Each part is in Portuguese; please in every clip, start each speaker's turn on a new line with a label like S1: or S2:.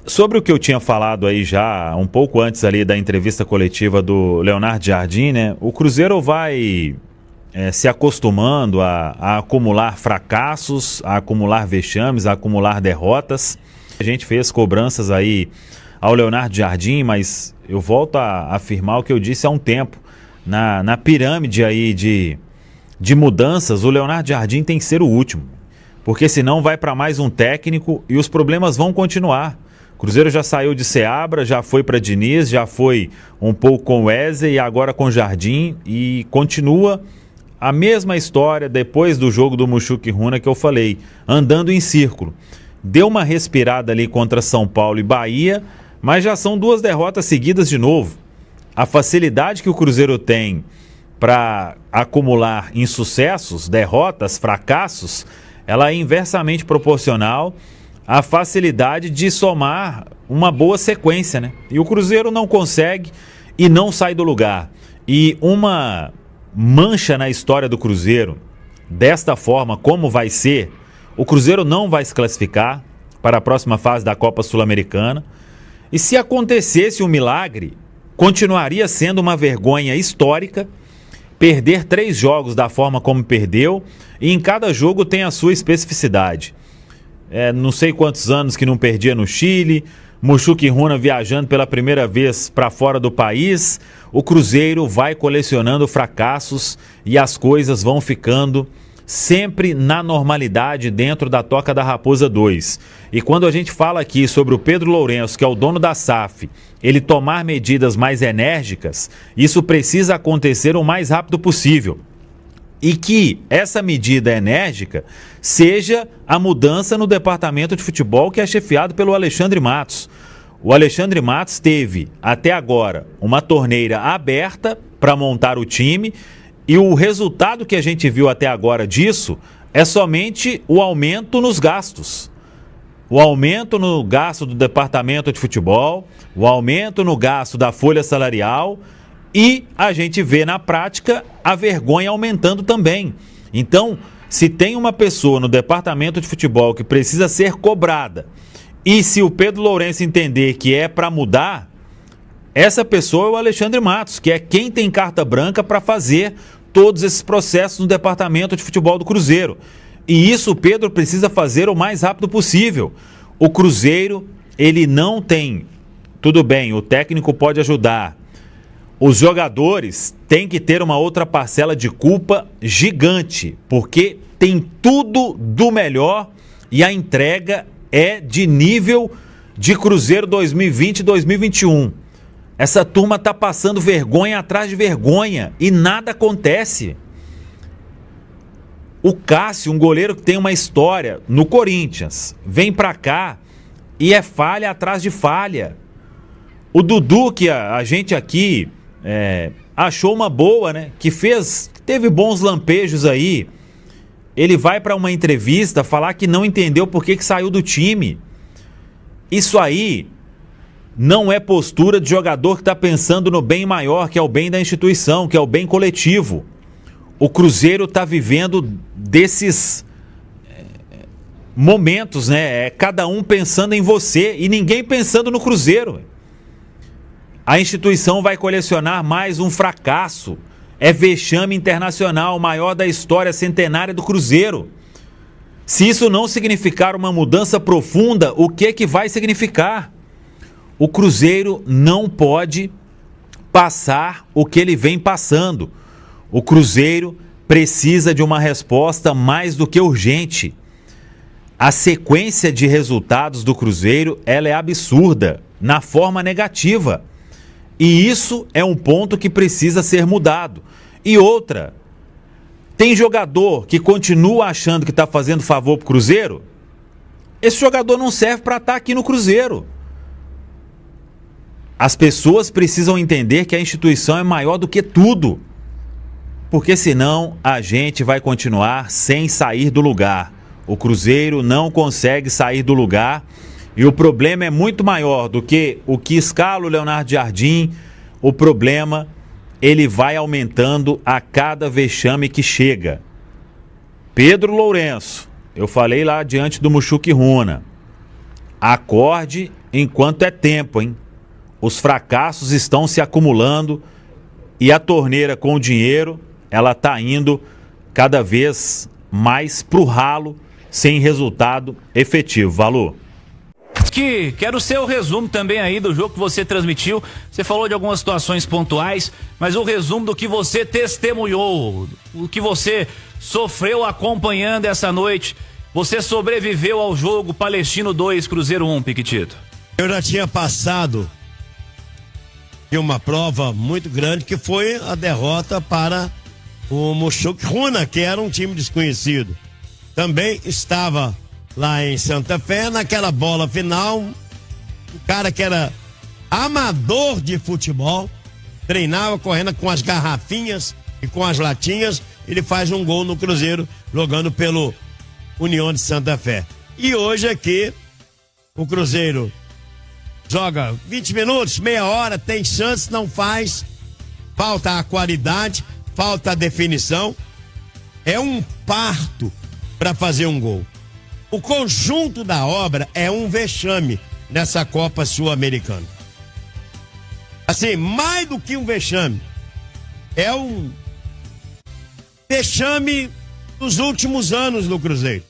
S1: Sobre o que eu tinha falado aí já um pouco antes ali da entrevista coletiva do Leonardo Jardim, né? O Cruzeiro vai se acostumando a acumular fracassos, a acumular vexames, a acumular derrotas. A gente fez cobranças aí ao Leonardo Jardim, mas eu volto a afirmar o que eu disse há um tempo. Na pirâmide aí de mudanças, o Leonardo Jardim tem que ser o último, porque senão vai para mais um técnico e os problemas vão continuar. O Cruzeiro já saiu de Seabra, já foi para Diniz, já foi um pouco com o Wesley e agora com o Jardim, e continua a mesma história depois do jogo do Mushuc Runa que eu falei, andando em círculo. Deu uma respirada ali contra São Paulo e Bahia, mas já são 2 derrotas seguidas de novo. A facilidade que o Cruzeiro tem para acumular insucessos, derrotas, fracassos, ela é inversamente proporcional à facilidade de somar uma boa sequência, né? E o Cruzeiro não consegue e não sai do lugar. E uma mancha na história do Cruzeiro, desta forma como vai ser, o Cruzeiro não vai se classificar para a próxima fase da Copa Sul-Americana. E se acontecesse um milagre, continuaria sendo uma vergonha histórica perder 3 jogos da forma como perdeu, e em cada jogo tem a sua especificidade. Não sei quantos anos que não perdia no Chile, Mushuc Runa viajando pela primeira vez para fora do país. O Cruzeiro vai colecionando fracassos e as coisas vão ficando sempre na normalidade dentro da Toca da Raposa 2. E quando a gente fala aqui sobre o Pedro Lourenço, que é o dono da SAF, ele tomar medidas mais enérgicas, isso precisa acontecer o mais rápido possível. E que essa medida enérgica seja a mudança no departamento de futebol, que é chefiado pelo Alexandre Matos. O Alexandre Matos teve, até agora, uma torneira aberta para montar o time, e o resultado que a gente viu até agora disso é somente o aumento nos gastos. O aumento no gasto do departamento de futebol, o aumento no gasto da folha salarial, e a gente vê na prática a vergonha aumentando também. Então, se tem uma pessoa no departamento de futebol que precisa ser cobrada, e se o Pedro Lourenço entender que é para mudar, essa pessoa é o Alexandre Matos, que é quem tem carta branca para fazer todos esses processos no departamento de futebol do Cruzeiro. E isso o Pedro precisa fazer o mais rápido possível. O Cruzeiro, ele não tem... Tudo bem, o técnico pode ajudar. Os jogadores têm que ter uma outra parcela de culpa gigante, porque tem tudo do melhor e a entrega é de nível de Cruzeiro 2020 e 2021. Essa turma está passando vergonha atrás de vergonha e nada acontece. O Cássio, um goleiro que tem uma história no Corinthians, vem para cá e é falha atrás de falha. O Dudu, que a gente aqui achou uma boa, né? Que teve bons lampejos aí. Ele vai para uma entrevista falar que não entendeu por que saiu do time. Isso aí não é postura de jogador que está pensando no bem maior, que é o bem da instituição, que é o bem coletivo. O Cruzeiro está vivendo desses momentos, né? Cada um pensando em você e ninguém pensando no Cruzeiro. A instituição vai colecionar mais um fracasso. É vexame internacional, o maior da história centenária do Cruzeiro. Se isso não significar uma mudança profunda, o que vai significar? O Cruzeiro não pode passar o que ele vem passando. O Cruzeiro precisa de uma resposta mais do que urgente. A sequência de resultados do Cruzeiro, ela é absurda, na forma negativa. E isso é um ponto que precisa ser mudado. E outra, tem jogador que continua achando que está fazendo favor para o Cruzeiro? Esse jogador não serve para estar aqui no Cruzeiro. As pessoas precisam entender que a instituição é maior do que tudo. Porque senão a gente vai continuar sem sair do lugar. O Cruzeiro não consegue sair do lugar. E o problema é muito maior do que o que escala o Leonardo Jardim. O problema, ele vai aumentando a cada vexame que chega. Pedro Lourenço, eu falei lá diante do Mushuc Runa. Acorde enquanto é tempo, hein? Os fracassos estão se acumulando e a torneira com o dinheiro, ela tá indo cada vez mais pro ralo, sem resultado efetivo. Valor.
S2: Quero o seu resumo também aí do jogo que você transmitiu. Você falou de algumas situações pontuais, mas o resumo do que você testemunhou, o que você sofreu acompanhando essa noite. Você sobreviveu ao jogo Palestino 2, Cruzeiro 1, Piquitito.
S3: Eu já tinha passado de uma prova muito grande, que foi a derrota para o Mochuque Runa, que era um time desconhecido. Também estava lá em Santa Fé, naquela bola final, um cara que era amador de futebol, treinava correndo com as garrafinhas e com as latinhas, ele faz um gol no Cruzeiro, jogando pelo União de Santa Fé. E hoje aqui, o Cruzeiro joga 20 minutos, meia hora, tem chance, não faz, falta a qualidade, falta a definição, é um parto para fazer um gol. O conjunto da obra é um vexame nessa Copa Sul-Americana. Assim, mais do que um vexame, é um vexame dos últimos anos do Cruzeiro.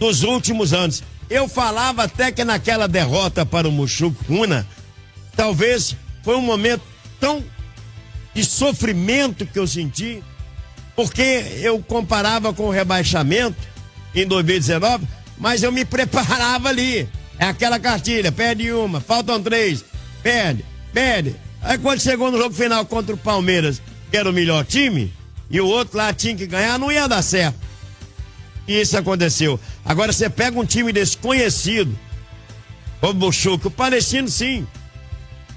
S3: Dos últimos anos. Eu falava até que naquela derrota para o Mochuque Runa, talvez foi um momento tão de sofrimento que eu senti, porque eu comparava com o rebaixamento em 2019, mas eu me preparava ali. É aquela cartilha, perde uma, faltam 3, perde. Aí quando chegou no jogo final contra o Palmeiras, que era o melhor time, e o outro lá tinha que ganhar, não ia dar certo. E isso aconteceu. Agora você pega um time desconhecido, o Mochuque, o Palestino sim,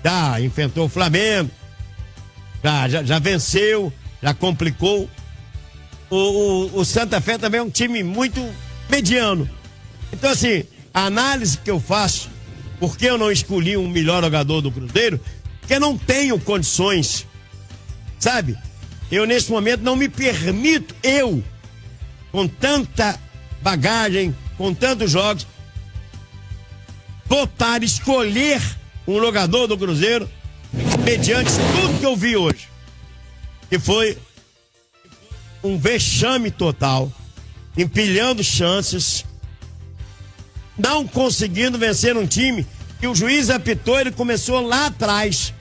S3: já enfrentou o Flamengo, já venceu, já complicou. O Santa Fé também é um time muito mediano. Então assim, a análise que eu faço, porque eu não escolhi um melhor jogador do Cruzeiro, porque não tenho condições, sabe? Eu nesse momento não me permito, com tanta bagagem, com tantos jogos, escolher um jogador do Cruzeiro mediante tudo que eu vi hoje, que foi um vexame total, empilhando chances, não conseguindo vencer um time que o juiz apitou, ele começou lá atrás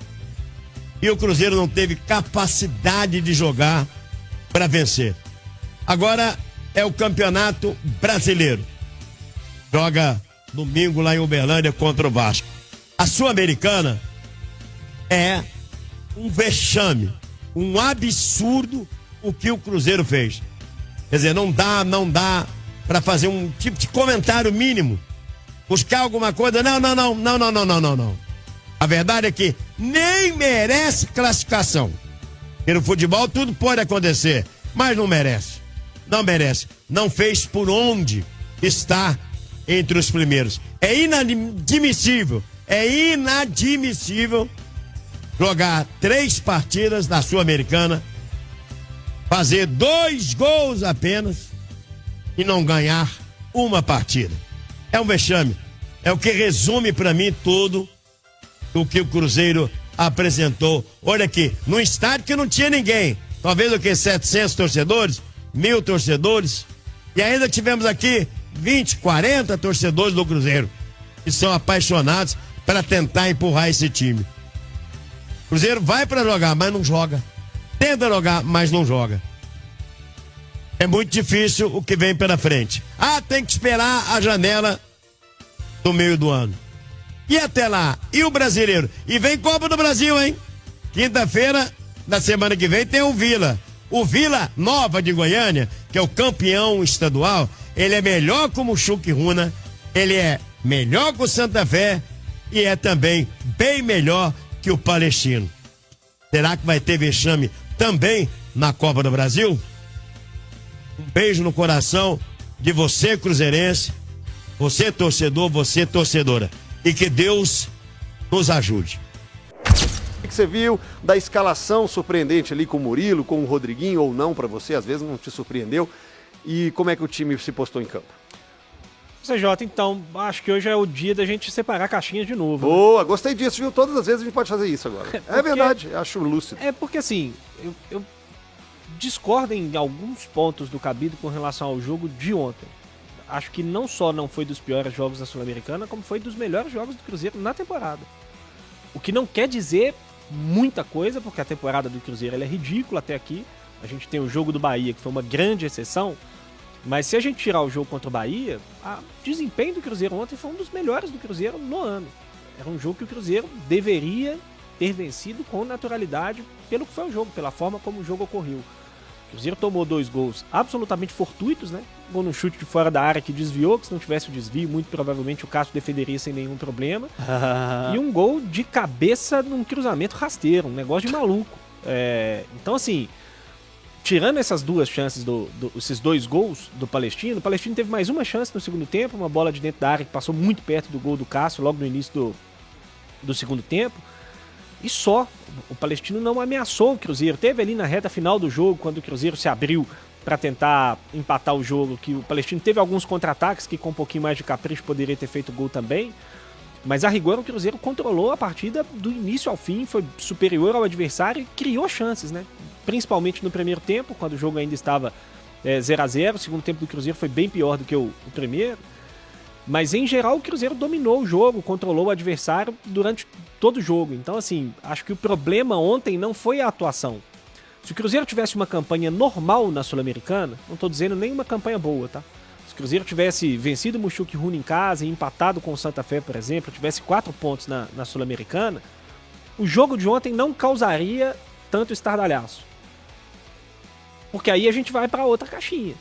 S3: e o Cruzeiro não teve capacidade de jogar para vencer. Agora é o Campeonato Brasileiro, joga domingo lá em Uberlândia contra o Vasco. A Sul-Americana é um vexame, um absurdo o que o Cruzeiro fez. Quer dizer, não dá para fazer um tipo de comentário mínimo, buscar alguma coisa. Não. A verdade é que nem merece classificação. E no futebol tudo pode acontecer, mas não merece. Não merece. Não fez por onde está entre os primeiros. É inadmissível jogar 3 partidas na Sul-Americana, fazer 2 gols apenas e não ganhar uma partida. É um vexame. É o que resume para mim tudo o que o Cruzeiro apresentou. Olha aqui, num estádio que não tinha ninguém. Talvez o que? 700 torcedores? 1000 torcedores? E ainda tivemos aqui 20, 40 torcedores do Cruzeiro que são apaixonados para tentar empurrar esse time. O Cruzeiro vai para jogar, mas não joga. Tenta jogar, mas não joga. É muito difícil o que vem pela frente. Tem que esperar a janela do meio do ano. E até lá, e o Brasileiro? E vem Copa do Brasil, hein? Quinta-feira, da semana que vem, tem o Vila. O Vila Nova de Goiânia, que é o campeão estadual, ele é melhor que o Mochuque Runa, ele é melhor que o Santa Fé e é também bem melhor que o Palestino. Será que vai ter vexame também na Copa do Brasil? Um beijo no coração de você, cruzeirense, você torcedor, você torcedora. E que Deus nos ajude.
S4: O que você viu da escalação surpreendente ali com o Murilo, com o Rodriguinho ou não para você? Às vezes não te surpreendeu. E como é que o time se postou em campo?
S5: CJ, então, acho que hoje é o dia da gente separar caixinhas de novo.
S4: Boa, gostei disso, viu? Todas as vezes a gente pode fazer isso agora. É verdade, acho lúcido.
S5: É porque assim, eu discordo em alguns pontos do Cabido com relação ao jogo de ontem. Acho que não só não foi dos piores jogos da Sul-Americana, como foi dos melhores jogos do Cruzeiro na temporada. O que não quer dizer muita coisa, porque a temporada do Cruzeiro ela é ridícula até aqui. A gente tem o jogo do Bahia, que foi uma grande exceção. Mas se a gente tirar o jogo contra o Bahia, o desempenho do Cruzeiro ontem foi um dos melhores do Cruzeiro no ano. Era um jogo que o Cruzeiro deveria ter vencido com naturalidade pelo que foi o jogo, pela forma como o jogo ocorreu. O Cruzeiro tomou 2 gols absolutamente fortuitos, né? Gol no chute de fora da área que desviou, que se não tivesse o desvio, muito provavelmente o Cássio defenderia sem nenhum problema. E um gol de cabeça num cruzamento rasteiro, um negócio de maluco. Então, assim, tirando essas duas chances, esses 2 gols do Palestino, o Palestino teve mais uma chance no segundo tempo, uma bola de dentro da área que passou muito perto do gol do Cássio logo no início do segundo tempo. E só, o Palestino não ameaçou o Cruzeiro. Teve ali na reta final do jogo, quando o Cruzeiro se abriu para tentar empatar o jogo, que o Palestino teve alguns contra-ataques que com um pouquinho mais de capricho poderia ter feito gol também. Mas a rigor o Cruzeiro controlou a partida do início ao fim, foi superior ao adversário e criou chances, né? Principalmente no primeiro tempo, quando o jogo ainda estava 0-0. O segundo tempo do Cruzeiro foi bem pior do que o primeiro. Mas, em geral, o Cruzeiro dominou o jogo, controlou o adversário durante todo o jogo. Então, assim, acho que o problema ontem não foi a atuação. Se o Cruzeiro tivesse uma campanha normal na Sul-Americana, não estou dizendo nem uma campanha boa, tá? Se o Cruzeiro tivesse vencido o Muxuque Runa em casa e empatado com o Santa Fé, por exemplo, tivesse 4 pontos na Sul-Americana, o jogo de ontem não causaria tanto estardalhaço. Porque aí a gente vai para outra caixinha.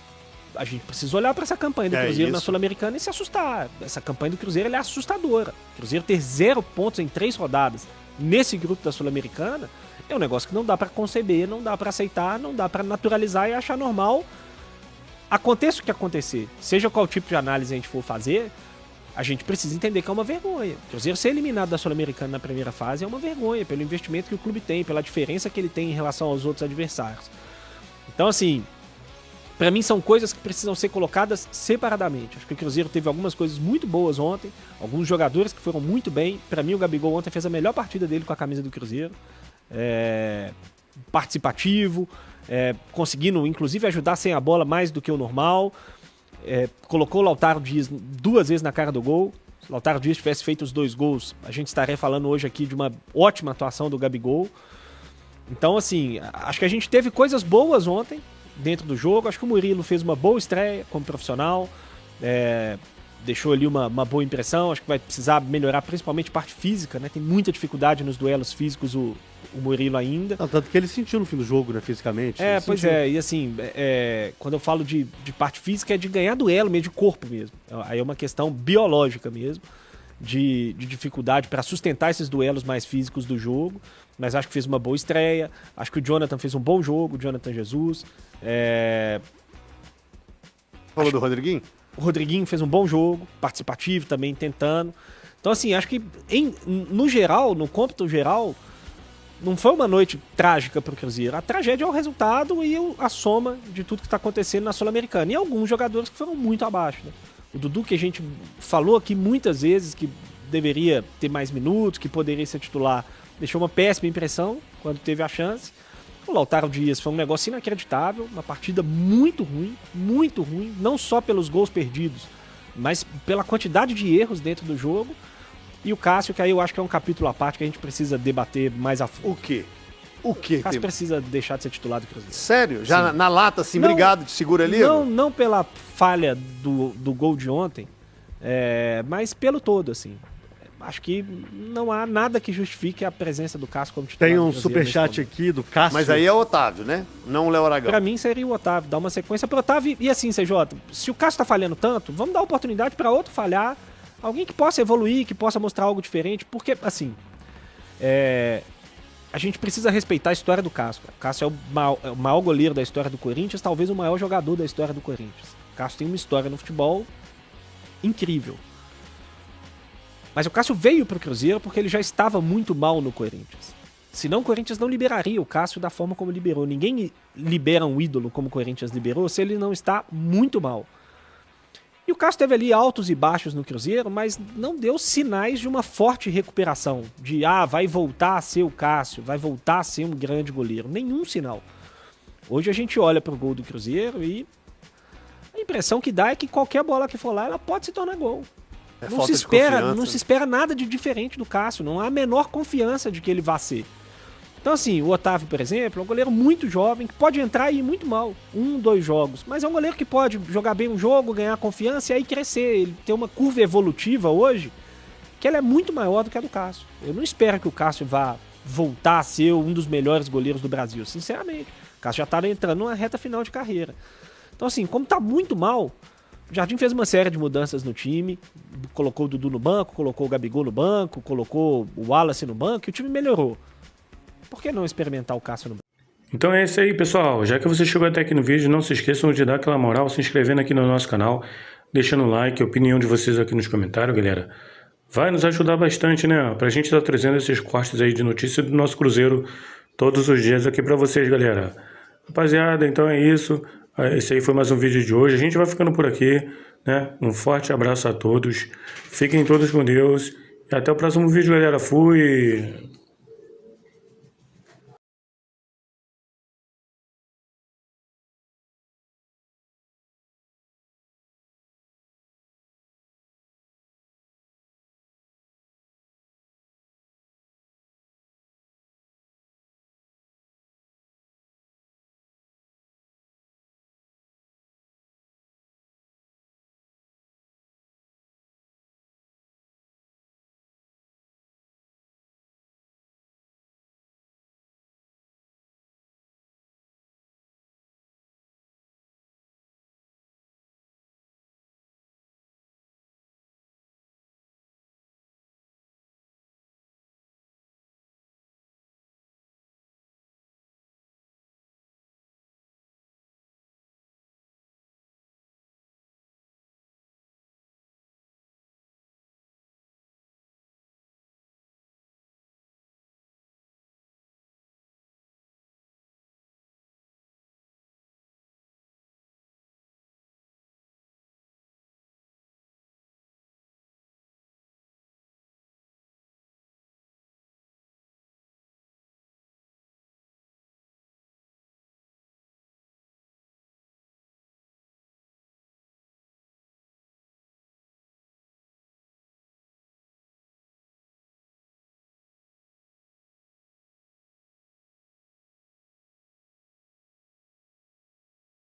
S5: A gente precisa olhar para essa campanha do Cruzeiro na Sul-Americana e se assustar. Essa campanha do Cruzeiro ela é assustadora. O Cruzeiro ter 0 pontos em 3 rodadas nesse grupo da Sul-Americana é um negócio que não dá para conceber, não dá para aceitar, não dá para naturalizar e achar normal. Aconteça o que acontecer, seja qual tipo de análise a gente for fazer, a gente precisa entender que é uma vergonha. O Cruzeiro ser eliminado da Sul-Americana na primeira fase é uma vergonha, pelo investimento que o clube tem, pela diferença que ele tem em relação aos outros adversários. Então, assim, pra mim são coisas que precisam ser colocadas separadamente. Acho que o Cruzeiro teve algumas coisas muito boas ontem, alguns jogadores que foram muito bem. Pra mim o Gabigol ontem fez a melhor partida dele com a camisa do Cruzeiro. Participativo, conseguindo inclusive ajudar sem a bola mais do que o normal. Colocou o Lautaro Dias 2 vezes na cara do gol. Se o Lautaro Dias tivesse feito os 2 gols, a gente estaria falando hoje aqui de uma ótima atuação do Gabigol. Então, assim, acho que a gente teve coisas boas ontem dentro do jogo. Acho que o Murilo fez uma boa estreia como profissional, deixou ali uma boa impressão. Acho que vai precisar melhorar principalmente parte física, né? Tem muita dificuldade nos duelos físicos o Murilo ainda.
S6: Não, tanto que ele sentiu no fim do jogo, né, fisicamente.
S5: Pois e assim, quando eu falo de parte física é de ganhar duelo mesmo, de corpo mesmo. Aí é uma questão biológica mesmo, de dificuldade para sustentar esses duelos mais físicos do jogo. Mas acho que fez uma boa estreia. Acho que o Jonathan fez um bom jogo, o Jonathan Jesus.
S4: Falou do Rodriguinho?
S5: O Rodriguinho fez um bom jogo, participativo também, tentando. Então, assim, acho que no geral, no cômputo geral, não foi uma noite trágica para o Cruzeiro. A tragédia é o resultado e a soma de tudo que está acontecendo na Sul-Americana. E alguns jogadores que foram muito abaixo, né? O Dudu, que a gente falou aqui muitas vezes que deveria ter mais minutos, que poderia ser titular, deixou uma péssima impressão quando teve a chance. O Lautaro Dias foi um negócio inacreditável, uma partida muito ruim, não só pelos gols perdidos, mas pela quantidade de erros dentro do jogo. E o Cássio, que aí eu acho que é um capítulo à parte que a gente precisa debater mais a fundo.
S4: O quê? O quê?
S5: O Cássio precisa deixar de ser titular do Cruzeiro.
S4: Sério? Já na lata, assim, não, obrigado, te segura ali?
S5: Não pela falha do gol de ontem, mas pelo todo, assim. Acho que não há nada que justifique a presença do Cássio como titular.
S6: Tem um superchat aqui do Cássio.
S4: Mas aí é o Otávio, né? Não o Léo Aragão.
S5: Pra mim seria o Otávio, dar uma sequência pro Otávio. E assim, CJ, se o Cássio tá falhando tanto, vamos dar oportunidade para outro falhar. Alguém que possa evoluir, que possa mostrar algo diferente. Porque, assim, a gente precisa respeitar a história do Cássio. O Cássio é o maior goleiro da história do Corinthians, talvez o maior jogador da história do Corinthians. O Cássio tem uma história no futebol incrível. Mas o Cássio veio pro Cruzeiro porque ele já estava muito mal no Corinthians. Senão o Corinthians não liberaria o Cássio da forma como liberou. Ninguém libera um ídolo como o Corinthians liberou se ele não está muito mal. E o Cássio teve ali altos e baixos no Cruzeiro, mas não deu sinais de uma forte recuperação. De, vai voltar a ser o Cássio, vai voltar a ser um grande goleiro. Nenhum sinal. Hoje a gente olha pro gol do Cruzeiro e a impressão que dá é que qualquer bola que for lá, ela pode se tornar gol. Não se espera nada de diferente do Cássio, não há a menor confiança de que ele vá ser. Então assim, o Otávio, por exemplo, é um goleiro muito jovem, que pode entrar e ir muito mal, 1, 2 jogos, mas é um goleiro que pode jogar bem um jogo, ganhar confiança e aí crescer. Ele tem uma curva evolutiva hoje, que ela é muito maior do que a do Cássio. Eu não espero que o Cássio vá voltar a ser um dos melhores goleiros do Brasil, sinceramente. O Cássio já está entrando numa reta final de carreira. Então assim, como está muito mal, o Jardim fez uma série de mudanças no time, colocou o Dudu no banco, colocou o Gabigol no banco, colocou o Wallace no banco e o time melhorou. Por que não experimentar o Cássio no banco?
S7: Então é isso aí, pessoal. Já que você chegou até aqui no vídeo, não se esqueçam de dar aquela moral, se inscrevendo aqui no nosso canal, deixando o like, a opinião de vocês aqui nos comentários, galera. Vai nos ajudar bastante, né? Pra gente estar trazendo esses cortes aí de notícia do nosso Cruzeiro todos os dias aqui pra vocês, galera. Rapaziada, então é isso. Esse aí foi mais um vídeo de hoje. A gente vai ficando por aqui, né? Um forte abraço a todos. Fiquem todos com Deus. E até o próximo vídeo, galera. Fui!